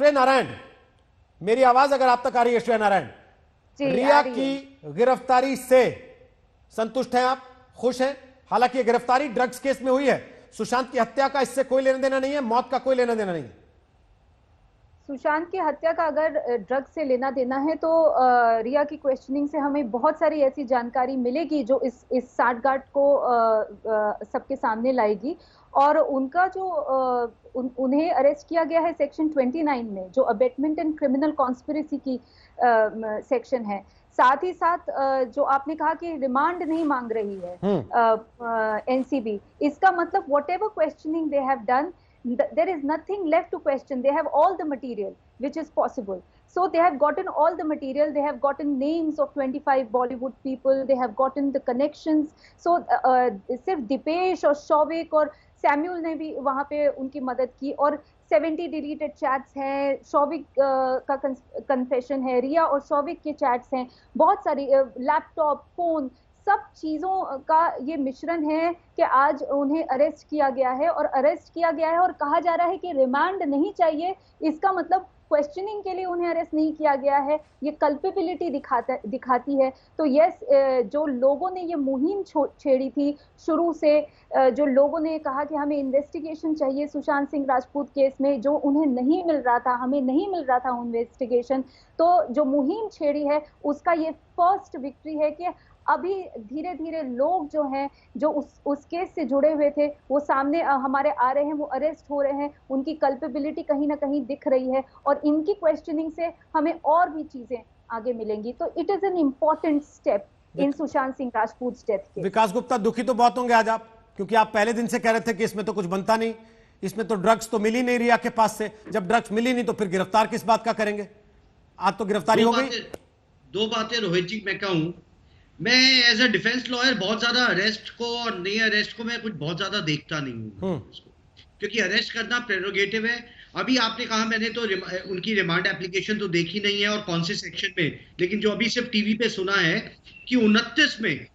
श्रेय नारायण, मेरी आवाज अगर आप तक आ रही है श्रेय नारायण, रिया की गिरफ्तारी से संतुष्ट हैं आप, खुश हैं? हालांकि ये गिरफ्तारी ड्रग्स केस में हुई है, सुशांत की हत्या का इससे कोई लेना देना नहीं है, मौत का कोई लेना देना नहीं है। सुशांत की हत्या का अगर ड्रग से लेना देना है तो रिया की क्वेश्चनिंग से हमें बहुत सारी ऐसी जानकारी मिलेगी जो इस साठगांठ को सबके सामने लाएगी। और उनका जो उन्हें अरेस्ट किया गया है सेक्शन 29 में, जो अबेटमेंट एंड क्रिमिनल कॉन्स्पिरेसी की सेक्शन है। साथ ही साथ जो आपने कहा कि रिमांड नहीं मांग रही है एनसीबी, इसका मतलब whatever questioning they have done, there is nothing left to question. They have all the material which is possible. So they have gotten all the material. They have gotten names of 25 Bollywood people. They have gotten the connections. So सिर्फ दीपेश और शौविक और Samuel ने भी वहां पे उनकी मदद की, और 70 डिलीटेड चैट्स हैं, शौविक का कन्फेशन है, रिया और शौविक के चैट्स हैं, बहुत सारी लैपटॉप, फोन, सब चीजों का ये मिश्रण है कि आज उन्हें अरेस्ट किया गया है। और अरेस्ट किया गया है और कहा जा रहा है कि रिमांड नहीं चाहिए, इसका मतलब क्वेश्चनिंग के लिए उन्हें अरेस्ट नहीं किया गया है, ये कल्पेबिलिटी दिखाती है। तो यस, जो लोगों ने ये मुहिम छेड़ी थी शुरू से, जो लोगों ने कहा कि हमें इन्वेस्टिगेशन चाहिए सुशांत सिंह राजपूत केस में, जो उन्हें नहीं मिल रहा था, हमें नहीं मिल रहा था इन्वेस्टिगेशन, तो जो मुहिम छेड़ी है उसका ये फर्स्ट विक्ट्री है कि अभी धीरे धीरे लोग जो हैं, जो उस केस से जुड़े हुए थे, वो सामने हमारे आ रहे हैं, वो अरेस्ट हो रहे हैं, उनकी कल्पेबिलिटी कहीं ना कहीं दिख रही है, और इनकी क्वेश्चनिंग से हमें और भी चीजें आगे मिलेंगी। तो it is an important step in Sushant Singh Rajput death case. Vikas Gupta, दुखी तो बहुत होंगे आज आप, क्योंकि आप पहले दिन से कह रहे थे कि इसमें तो कुछ बनता नहीं, इसमें तो ड्रग्स तो मिली नहीं रिया के पास से, जब ड्रग्स मिली नहीं तो फिर गिरफ्तार किस बात का करेंगे? आज तो गिरफ्तारी हो गई। दो बातें रोहित जी मैं कहूं, मैं एज अ डिफेंस लॉयर बहुत ज्यादा अरेस्ट को और नहीं अरेस्ट को मैं कुछ बहुत ज्यादा देखता नहीं हूँ, क्योंकि अरेस्ट करना प्रेरोगेटिव है। अभी आपने कहा, मैंने तो उनकी रिमांड एप्लीकेशन तो देखी नहीं है और कौन से सेक्शन में, लेकिन जो अभी सिर्फ टीवी पे सुना है कि 29 में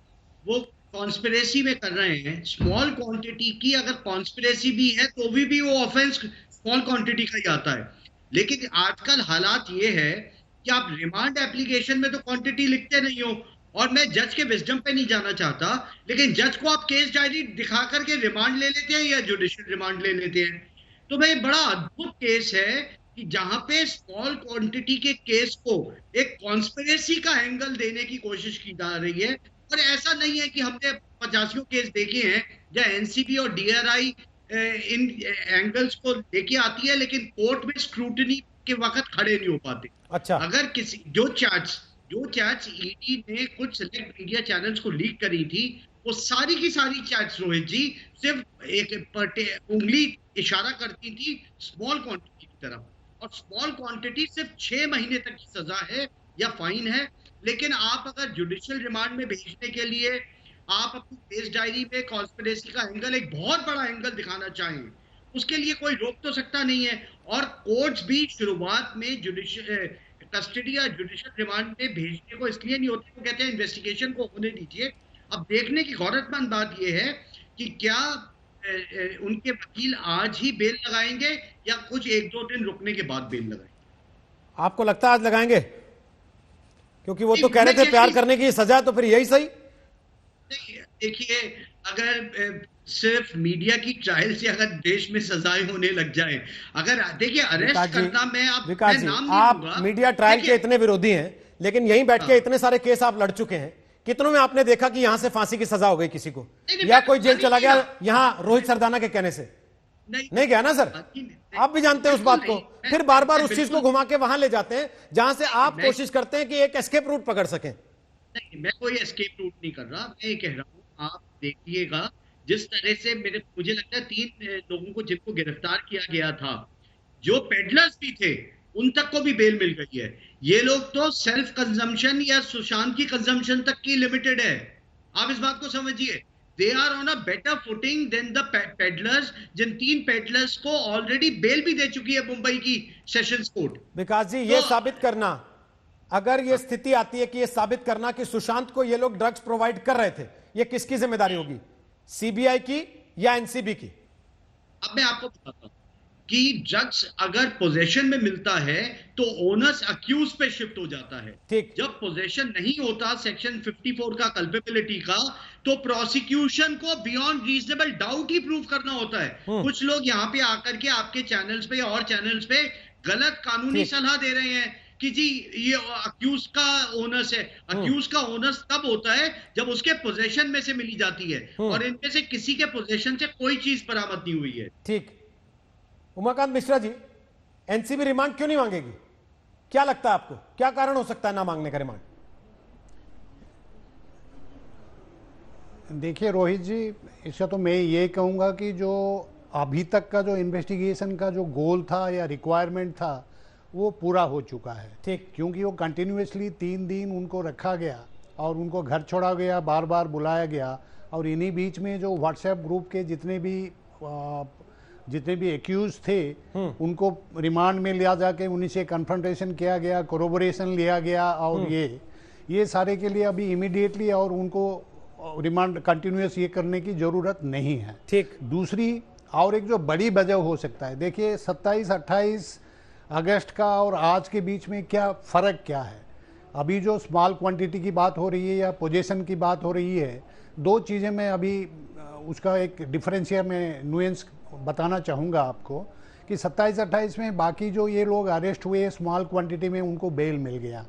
वो कॉन्स्पिरेसी में कर रहे हैं। स्मॉल क्वांटिटी की अगर कॉन्स्पिरेसी भी है तो भी वो ऑफेंस स्मॉल क्वांटिटी का ही आता है। लेकिन आजकल हालात ये है कि आप रिमांड एप्लीकेशन में तो क्वांटिटी लिखते नहीं हो, और मैं जज के विजडम पे नहीं जाना चाहता, लेकिन जज को आप केस डायरी दिखा करके रिमांड ले लेते हैं या जुडिशियल रिमांड ले लेते हैं। तो मैं बड़ा अद्भुत केस है कि जहां पे स्मॉल क्वांटिटी के केस को एक कॉन्स्पिरेसी का एंगल देने की कोशिश की जा रही है। और ऐसा नहीं है कि हमने 50 केस देखे हैं जहां एनसीबी और डीआरआई इन एंगल्स को लेके आती है, लेकिन कोर्ट में स्क्रूटनी के वक्त खड़े नहीं हो पाते। अच्छा, अगर किसी जो चैट्स ईडी ने कुछ सेलेक्ट मीडिया चैनल्स को लीक करी थी, वो सारी की सारी चैट्स रोहित जी सिर्फ एक उंगली इशारा करती थी स्मॉल क्वांटिटी की तरफ, और स्मॉल क्वांटिटी सिर्फ 6 महीने तक की सजा है या फाइन है। लेकिन आप अगर जुडिशियल रिमांड में भेजने के लिए आप अपनी केस डायरी में कॉन्स्पिरेसी का एंगल, एक बहुत बड़ा एंगल दिखाना चाहें, उसके लिए कोई रोक तो सकता नहीं है। और कोर्ट्स भी शुरुआत में जुडिशियल कस्टडी या जुडिशियल रिमांड में भेजने को इसलिए नहीं होते, वो कहते हैं इन्वेस्टिगेशन को होने दीजिए। अब देखने की गौरतमंद बात यह है कि क्या उनके वकील आज ही बेल लगाएंगे या कुछ 1-2 दिन रुकने के बाद बेल लगाएंगे? आपको लगता है आज लगाएंगे? क्योंकि वो तो कह रहे थे प्यार करने की सजा, तो फिर यही सही। नहीं, देखिए, अगर सिर्फ मीडिया की ट्रायल से अगर देश में सजाएं होने लग जाए, अगर देखिए अरेस्ट करना, विकास जी, आप मीडिया ट्रायल के इतने विरोधी हैं, लेकिन यहीं बैठ के इतने सारे केस आप लड़ चुके हैं, कितनों में आपने देखा कि यहां से फांसी की सजा हो गई किसी को, या कोई जेल चला गया यहां रोहित सरदाना के कहने से? नहीं गया ना सर, आप भी जानते हैं उस बात को। फिर बार बार उस चीज को घुमा के वहां ले जाते हैं जहां से आप कोशिश करते हैं कि एक एस्केप रूट पकड़ सकें। नहीं, मैं कोई एस्केप रूट नहीं कर रहा, मैं ये कह रहा हूं, आप देखिएगा जिस तरह से मुझे लगता है 3 लोगों को जिनको गिरफ्तार किया गया था, जो पेडलर्स भी थे, उन तक को भी बेल मिल गई है। ये लोग तो सेल्फ कंजम्पशन या सुशांत की कंजम्पशन तक की लिमिटेड है। आप इस बात को समझिए, they are on a better footing than the peddlers, जिन 3 पेडलर्स को ऑलरेडी बेल भी दे चुकी है मुंबई की सेशंस कोर्ट। विकास जी, ये साबित करना, अगर ये स्थिति आती है कि ये साबित करना कि सुशांत को ये लोग ड्रग्स प्रोवाइड कर रहे थे, ये किसकी जिम्मेदारी होगी, सीबीआई की या एनसीबी की? अब मैं आपको बताता हूं, कि ड्रग्स अगर पोजेशन में मिलता है तो ओनर्स अक्यूज पे शिफ्ट हो जाता है। ठीक। जब पोजेशन नहीं होता सेक्शन 54 का कल्पेबिलिटी का, तो प्रोसिक्यूशन को बियॉन्ड रीजनेबल डाउट ही प्रूव करना होता है। कुछ लोग यहाँ पे आकर के आपके चैनल्स पे और चैनल्स पे गलत कानूनी सलाह दे रहे हैं कि जी ये अक्यूज का ओनर्स है। अक्यूज का ओनर्स तब होता है जब उसके पोजेशन में से मिली जाती है, और इनमें से किसी के पोजेशन से कोई चीज बरामद नहीं हुई है। ठीक। उमाकांत मिश्रा जी, एनसीबी रिमांड क्यों नहीं मांगेगी? क्या लगता है आपको, क्या कारण हो सकता है ना मांगने का रिमांड? देखिए रोहित जी, इसका तो मैं ये कहूँगा कि जो अभी तक का जो इन्वेस्टिगेशन का जो गोल था या रिक्वायरमेंट था वो पूरा हो चुका है। ठीक। क्योंकि वो कंटिन्यूसली 3 दिन उनको रखा गया और उनको घर छोड़ा गया, बार बार बुलाया गया, और इन्हीं बीच में जो व्हाट्सएप ग्रुप के जितने भी एक्यूज थे उनको रिमांड में लिया जाके उन्हीं से कन्फ्रंटेशन किया गया, कोरोबोरेशन लिया गया, और ये सारे के लिए अभी इमीडिएटली और उनको रिमांड कंटिन्यूस ये करने की जरूरत नहीं है। ठीक। दूसरी और एक जो बड़ी वजह हो सकता है, देखिए 27-28 अगस्त का और आज के बीच में क्या फ़र्क क्या है? अभी जो स्मॉल क्वांटिटी की बात हो रही है या पोजीशन की बात हो रही है, दो चीज़ें मैं अभी उसका एक डिफरेंशियर में नुएंस बताना चाहूँगा आपको कि 27-28 में बाकी जो ये लोग अरेस्ट हुए स्मॉल क्वांटिटी में उनको बेल मिल गया,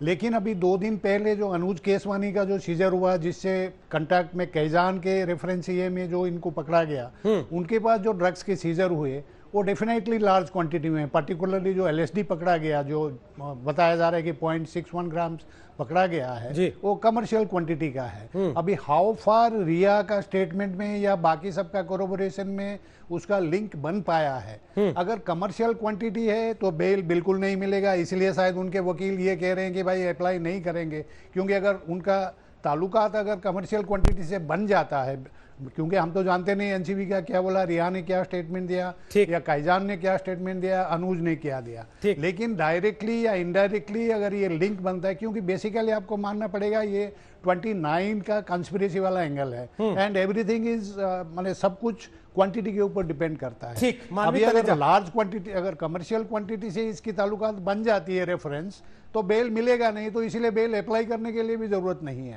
लेकिन अभी 2 दिन पहले जो अनुज केसवानी का जो सीजर हुआ, जिससे कंटैक्ट में कैजान के रेफरेंस ये में जो इनको पकड़ा गया, उनके पास जो ड्रग्स के सीजर हुए वो डेफिनेटली लार्ज क्वांटिटी में, पर्टिकुलरली जो एलएसडी पकड़ा गया, जो बताया जा रहा है कि 0.61 ग्राम्स पकड़ा गया है, वो कमर्शियल क्वांटिटी का है। अभी हाउ फार रिया का स्टेटमेंट में या बाकी सबका कोरोबोरेशन में उसका लिंक बन पाया है। अगर कमर्शियल क्वांटिटी है तो बेल बिल्कुल नहीं मिलेगा, इसलिए शायद उनके वकील ये कह रहे हैं कि भाई अप्लाई नहीं करेंगे, क्योंकि अगर उनका ताल्लुकात अगर कमर्शियल क्वांटिटी से बन जाता है, क्योंकि हम तो जानते नहीं एनसीबी का क्या बोला, रिया ने क्या स्टेटमेंट दिया या कैजान ने क्या स्टेटमेंट दिया, अनुज ने क्या दिया, लेकिन डायरेक्टली या इनडायरेक्टली अगर ये लिंक बनता है, क्योंकि बेसिकली आपको मानना पड़ेगा ये 29 का कंस्पिरेसी वाला एंगल है, एंड एवरीथिंग इज माने सब कुछ क्वांटिटी के ऊपर डिपेंड करता है। अभी अगर लार्ज क्वांटिटी, अगर कमर्शियल क्वांटिटी से इसकी ताल्लुकात बन जाती है रेफरेंस, तो बेल मिलेगा नहीं, तो इसीलिए बेल अप्लाई करने के लिए भी जरूरत नहीं है।